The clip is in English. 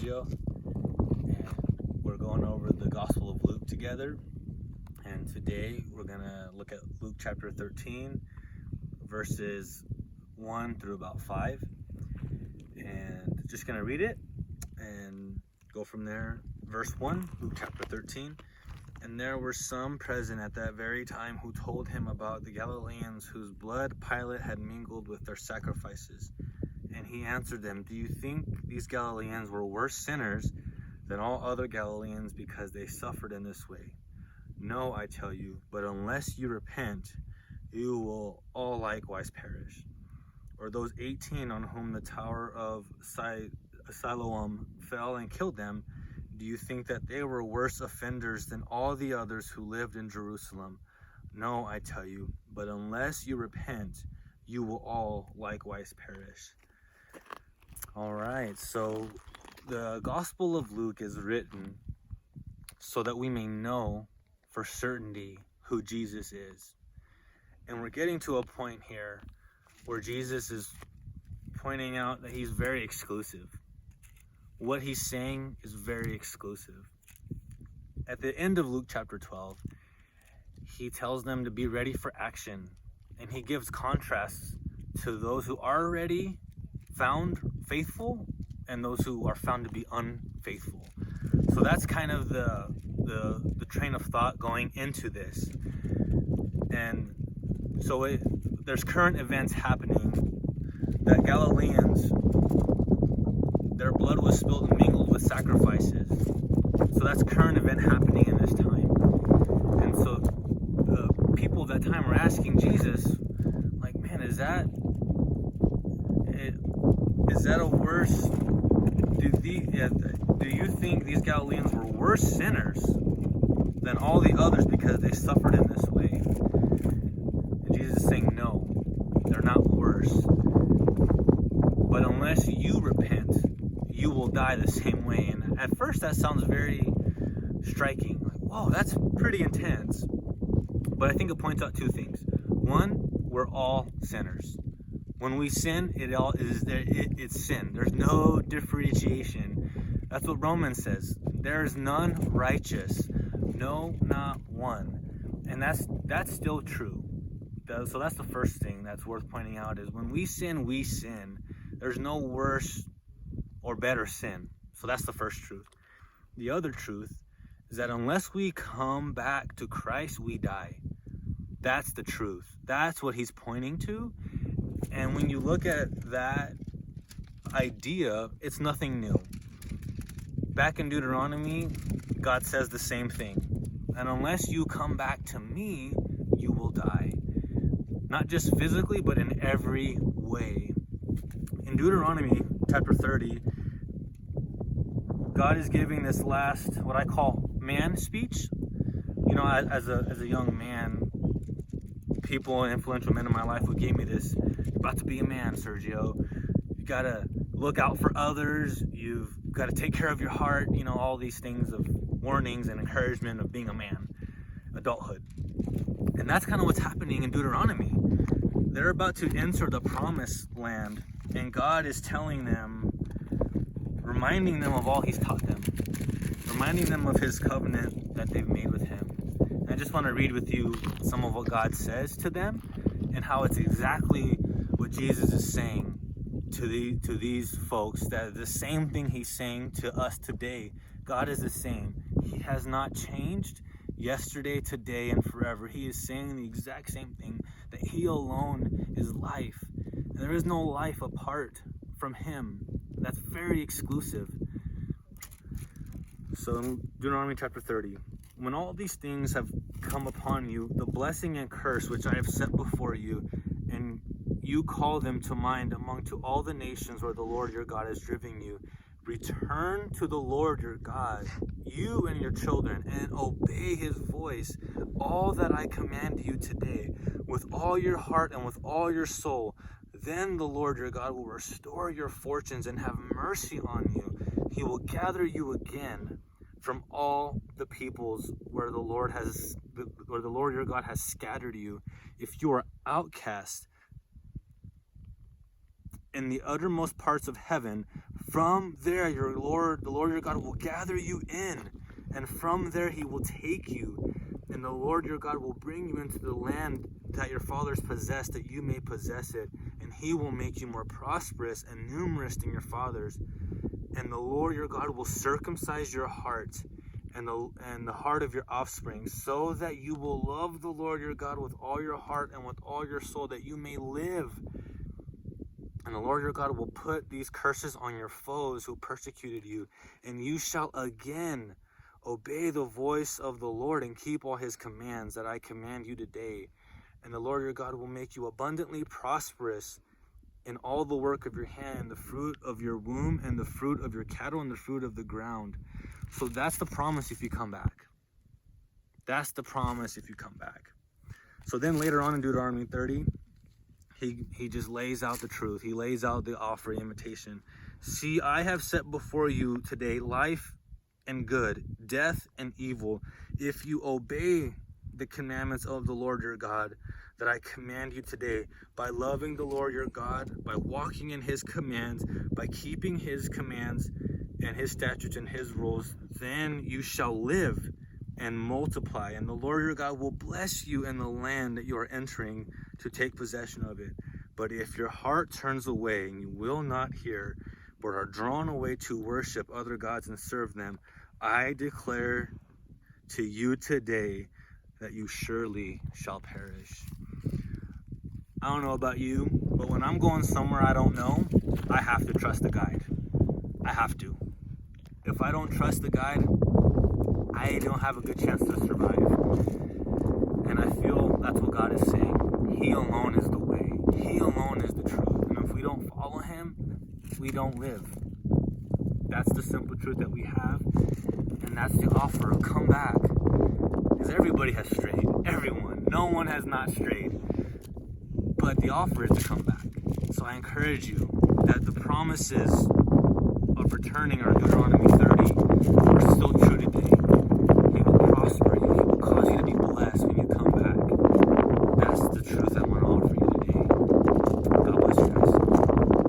Sergio, and we're going over the Gospel of Luke together. And today we're going to look at Luke chapter 13, verses 1 through about 5. And just going to read it and go from there. Verse 1, Luke chapter 13. And there were some present at that very time who told him about the Galileans whose blood Pilate had mingled with their sacrifices. And he answered them, "Do you think these Galileans were worse sinners than all other Galileans because they suffered in this way? No, I tell you, but unless you repent, you will all likewise perish. Or those 18 on whom the tower of Siloam fell and killed them, do you think that they were worse offenders than all the others who lived in Jerusalem? No, I tell you, but unless you repent, you will all likewise perish." All right, so the Gospel of Luke is written so that we may know for certainty who Jesus is. And we're getting to a point here where Jesus is pointing out that he's very exclusive. What he's saying is very exclusive. At the end of Luke chapter 12, he tells them to be ready for action. And he gives contrasts to those who are already found faithful and those who are found to be unfaithful. So that's kind of the train of thought going into this. And so there's current events happening that Galileans, their blood was spilled and mingled with sacrifices. So that's current event happening in this time. And so the people of that time were asking Jesus, like, man, is that a worse? Do you think these Galileans were worse sinners than all the others because they suffered in this way? And Jesus is saying, no, they're not worse. But unless you repent, you will die the same way. And at first that sounds very striking. Like, whoa, that's pretty intense. But I think it points out two things. One, we're all sinners. When we sin, it's sin. There's no differentiation. That's what Romans says. There is none righteous. No, not one. And that's still true. So that's the first thing that's worth pointing out is when we sin, we sin. There's no worse or better sin. So that's the first truth. The other truth is that unless we come back to Christ, we die. That's the truth. That's what he's pointing to. And when you look at that idea, it's nothing new. Back in Deuteronomy, God says the same thing. And unless you come back to me, you will die. Not just physically, but in every way. In Deuteronomy chapter 30, God is giving this last, what I call man speech. You know, as a young man, people and influential men in my life would give me this, "You're about to be a man, Sergio. You gotta look out for others. You've got to take care of your heart." You know, all these things of warnings and encouragement of being a man, adulthood. And that's kind of what's happening in Deuteronomy. They're about to enter the promised land, and God is telling them, reminding them of all he's taught them, reminding them of his covenant that they've made with him. And I just want to read with you some of what God says to them and how it's exactly what Jesus is saying to these folks, that the same thing he's saying to us today. God is the same. He has not changed yesterday, today, and forever. He is saying the exact same thing, that he alone is life. And there is no life apart from him. That's very exclusive. So in Deuteronomy chapter 30, when all these things have come upon you, the blessing and curse which I have set before you, and you call them to mind among to all the nations where the Lord your God has driven you, return to the Lord your God, you and your children, and obey his voice, all that I command you today, with all your heart and with all your soul. Then the Lord your God will restore your fortunes and have mercy on you. He will gather you again from all the peoples where the Lord your God has scattered you. If you are outcast in the uttermost parts of heaven, From there, the Lord your God will gather you in, and from there he will take you. And the Lord your God will bring you into the land that your fathers possessed, that you may possess it. And he will make you more prosperous and numerous than your fathers. And the Lord your God will circumcise your heart and the heart of your offspring, so that you will love the Lord your God with all your heart and with all your soul, that you may live. And the Lord your God will put these curses on your foes who persecuted you, and you shall again obey the voice of the Lord and keep all his commands that I command you today. And the Lord your God will make you abundantly prosperous in all the work of your hand, the fruit of your womb, and the fruit of your cattle, and the fruit of the ground. So that's the promise if you come back. That's the promise if you come back. So then later on in Deuteronomy 30, he just lays out the truth. He lays out the offer, invitation. See, I have set before you today life and good, death and evil. If you obey the commandments of the Lord your God that I command you today, by loving the Lord your God, by walking in his commands, by keeping his commands and his statutes and his rules, then you shall live and multiply, and the Lord your God will bless you in the land that you are entering to take possession of it. But if your heart turns away and you will not hear, but are drawn away to worship other gods and serve them, I declare to you today that you surely shall perish. I don't know about you, but when I'm going somewhere I don't know, I have to trust the guide. I have to. If I don't trust the guide, I don't have a good chance to survive. And I feel that's what God is saying. He alone is the way. He alone is the truth. And if we don't follow him, we don't live. That's the simple truth that we have. And that's the offer of come back. Because everybody has strayed. Everyone. No one has not strayed. But the offer is to come back. So I encourage you that the promises of returning are Deuteronomy 30 are still true